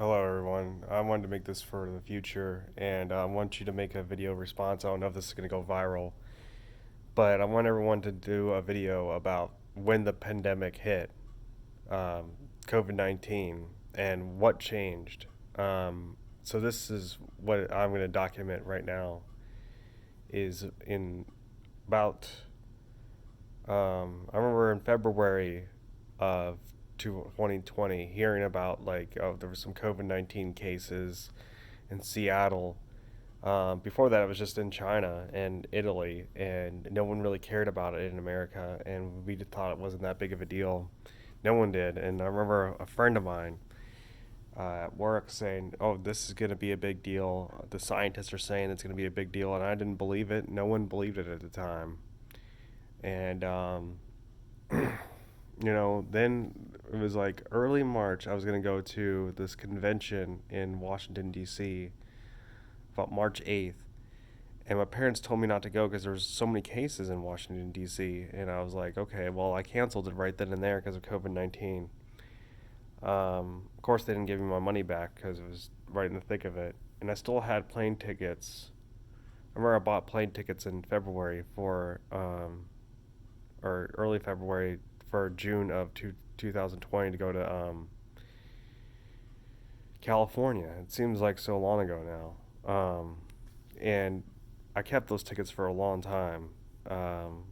Hello, everyone. I wanted to make this for the future, and I want you to make a video response. I don't know if this is going to go viral, but I want everyone to do a video about when the pandemic hit, um, COVID 19, and what changed. So, this is what I'm going to document right now is in about, I remember in February of 2020 hearing about like, oh, there was some COVID 19 cases in Seattle. Before that, it was just in China and Italy, and no one really cared about it in America, and we just thought it wasn't that big of a deal. No one did, and I remember a friend of mine at work saying, "Oh, this is going to be a big deal. The scientists are saying it's going to be a big deal," and I didn't believe it. No one believed it at the time, and then it was like early March. I was going to go to this convention in Washington D.C. about March 8th, and my parents told me not to go because there was so many cases in Washington D.C. And I was like, okay, well, I canceled it right then and there because of COVID-19. Of course, they didn't give me my money back because it was right in the thick of it, and I still had plane tickets. I remember I bought plane tickets in February for or early February for June of 2020 to go to California. It seems like so long ago now. And I kept those tickets for a long time. Um,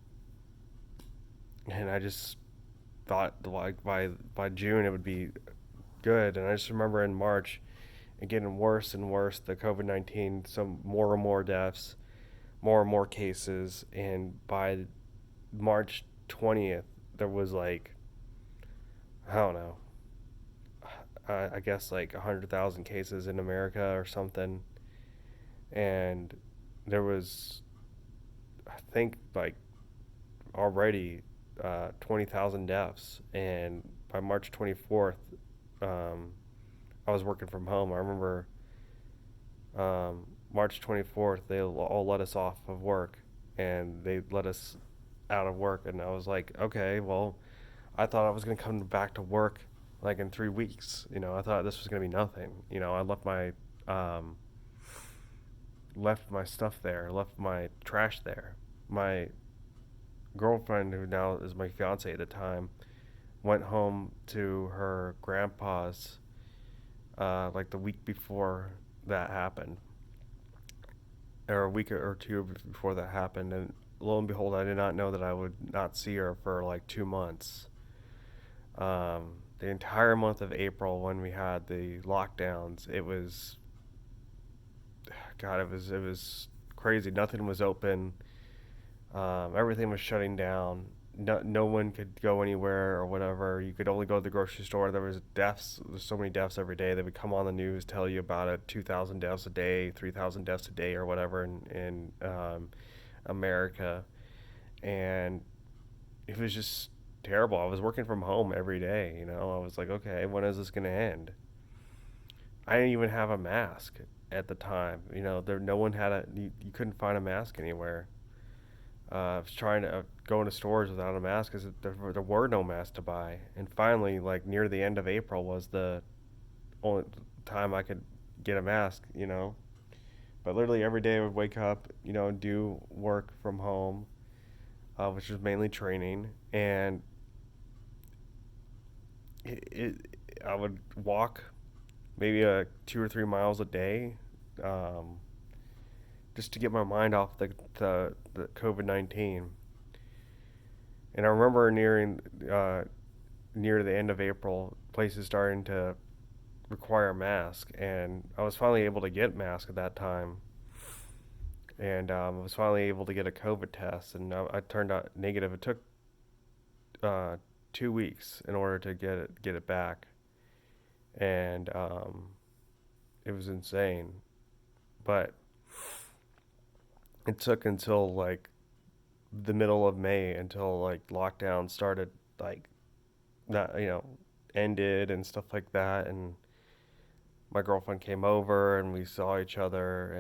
and I just thought like by June it would be good. And I just remember in March it getting worse and worse. The COVID-19, some more and more deaths, more and more cases, and by March 20th there was like I don't know, I guess like 100,000 cases in America or something, and there was I think like already 20,000 deaths. And by March 24th, um, I was working from home. I remember March 24th, they all let us off of work and they let us out of work. And I was like, okay, well, I thought I was going to come back to work like in 3 weeks. I thought this was going to be nothing. I um, left my stuff there, left my trash there. My girlfriend, who now is my fiance at the time, went home to her grandpa's like the week before that happened, or a week or two before that happened. And lo and behold, I did not know that I would not see her for like 2 months. The entire month of April, when we had the lockdowns, it was God, it was crazy. Nothing was open. Everything was shutting down. No one could go anywhere or whatever. You could only go to the grocery store. There was deaths. There's so many deaths every day. They would come on the news, tell you about it. 2,000 deaths a day, 3,000 deaths a day, or whatever in America, and it was just terrible. I was working from home every day. I was like, okay, when is this gonna end? I didn't even have a mask at the time. No one had a. You couldn't find a mask anywhere. I was trying to go into stores without a mask because there were no masks to buy. And finally, like near the end of April, was the only time I could get a mask. But literally every day I would wake up, do work from home, which was mainly training, and I would walk maybe 2 or 3 miles a day, um, just to get my mind off the COVID-19. And I remember near the end of April, places starting to require a mask, and I was finally able to get mask at that time, and I was finally able to get a COVID test, and I turned out negative. It took uh, 2 weeks in order to get it back, and it was insane. But it took until like the middle of May until like lockdown started, like not ended and stuff like that. And my girlfriend came over and we saw each other,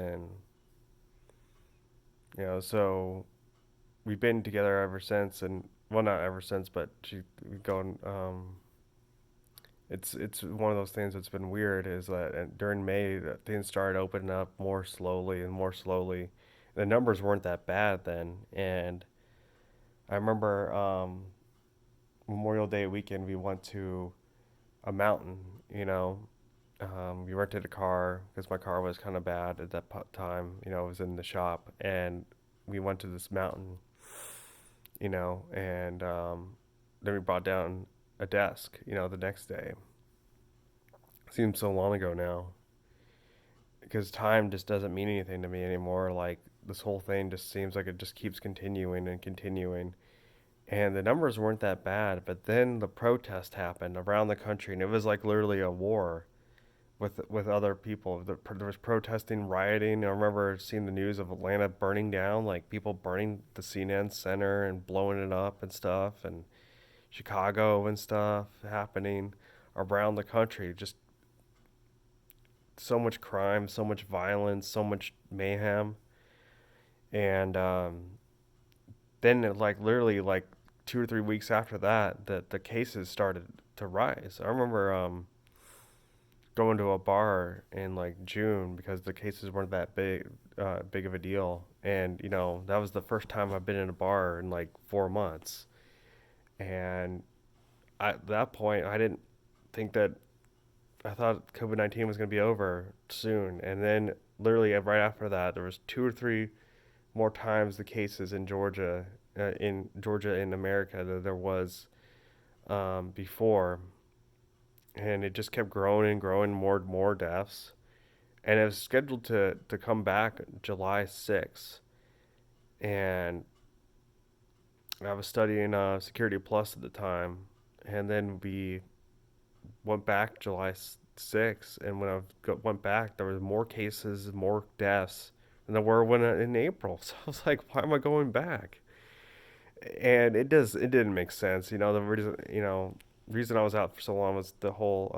and so we've been together ever since. And well, not ever since, but she we've gone It's one of those things that's been weird is that during May that things started opening up more slowly and more slowly. The numbers weren't that bad then, and I remember Memorial Day weekend we went to a mountain. You know, we rented a car because my car was kind of bad at that time. You know, it was in the shop, and we went to this mountain. You know, and then we brought down a desk. You know, the next day. Seems so long ago now because time just doesn't mean anything to me anymore. Like this whole thing just seems like it just keeps continuing and continuing. And the numbers weren't that bad, but then the protest happened around the country, and it was like literally a war with other people. There was protesting, rioting. I remember seeing the news of Atlanta burning down, like people burning the CNN Center and blowing it up and stuff, and Chicago and stuff happening around the country. Just so much crime, so much violence, so much mayhem, and then like literally like 2 or 3 weeks after that, the cases started to rise. I remember going to a bar in like June because the cases weren't that big of a deal, and you know that was the first time I've been in a bar in like 4 months, and at that point I didn't think that I thought COVID-19 was going to be over soon, and then literally right after that, there was 2 or 3 more times the cases in Georgia in America that there was before, and it just kept growing and growing, more deaths, and it was scheduled to come back July 6th, and I was studying Security Plus at the time, and then we went back July 6th, and when went back, there was more cases, more deaths than there were in April. So I was like, why am I going back? And it didn't make sense. You know, the reason I was out for so long was the whole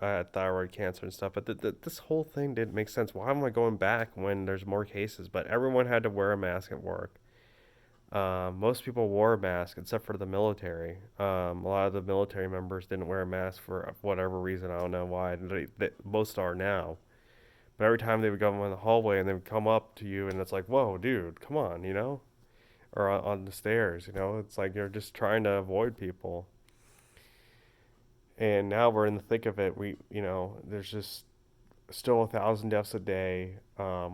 I had thyroid cancer and stuff. But this whole thing didn't make sense. Why am I going back when there's more cases? But everyone had to wear a mask at work. Most people wore a mask except for the military. A lot of the military members didn't wear a mask for whatever reason. I don't know why. Most are now. But every time they would go in the hallway and they would come up to you, and it's like, whoa, dude, come on, you know? Or on the stairs, you know? It's like you're just trying to avoid people. And now we're in the thick of it. There's just still 1,000 deaths a day. A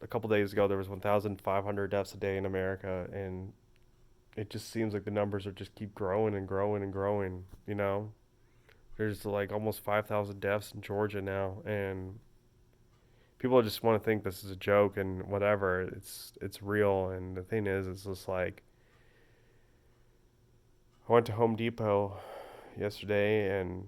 couple days ago there was 1,500 deaths a day in America, and it just seems like the numbers are just keep growing and growing and growing. You know, there's like almost 5,000 deaths in Georgia now, and people just want to think this is a joke and whatever. It's real, and the thing is, it's just like I went to Home Depot yesterday, and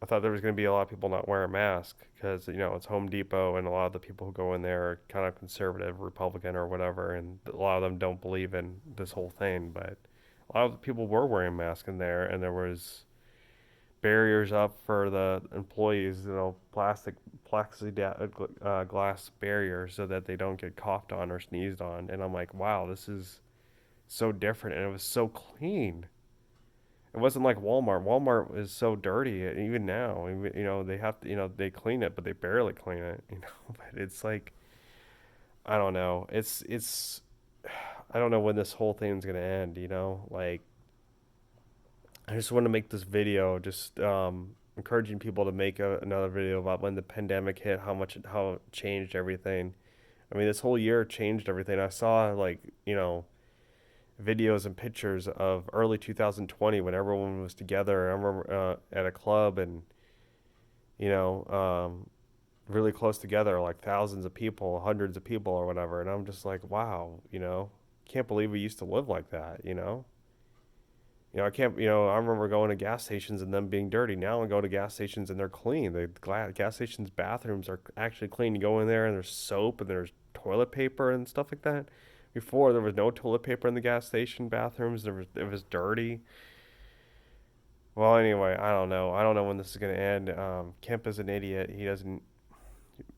I thought there was going to be a lot of people not wearing a mask because it's Home Depot, and a lot of the people who go in there are kind of conservative, Republican or whatever, and a lot of them don't believe in this whole thing. But a lot of the people were wearing masks in there, and there was barriers up for the employees, glass barriers so that they don't get coughed on or sneezed on. And I'm like, wow, this is so different, and it was so clean. It wasn't like Walmart. Walmart is so dirty even now. They have to, they clean it, but they barely clean it. But it's like I don't know. It's I don't know when this whole thing's gonna end. Like I just want to make this video, just encouraging people to make another video about when the pandemic hit, how it changed everything. I mean, this whole year changed everything. I saw like videos and pictures of early 2020 when everyone was together. I remember at a club and you know really close together, like thousands of people, hundreds of people or whatever. And I'm just like, wow, can't believe we used to live like that. I can't. I remember going to gas stations and them being dirty. Now I go to gas stations and they're clean. The gas stations bathrooms are actually clean. You go in there and there's soap and there's toilet paper and stuff like that. Before there was no toilet paper in the gas station bathrooms. It was dirty. Well, anyway, I don't know. I don't know when this is gonna end. Kemp is an idiot. He isn't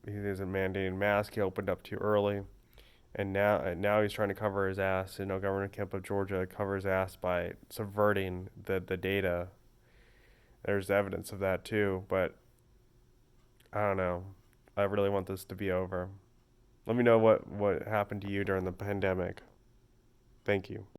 mandating masks. He opened up too early, and now he's trying to cover his ass. Governor Kemp of Georgia cover his ass by subverting the data. There's evidence of that too, but I don't know. I really want this to be over. Let me know what happened to you during the pandemic. Thank you.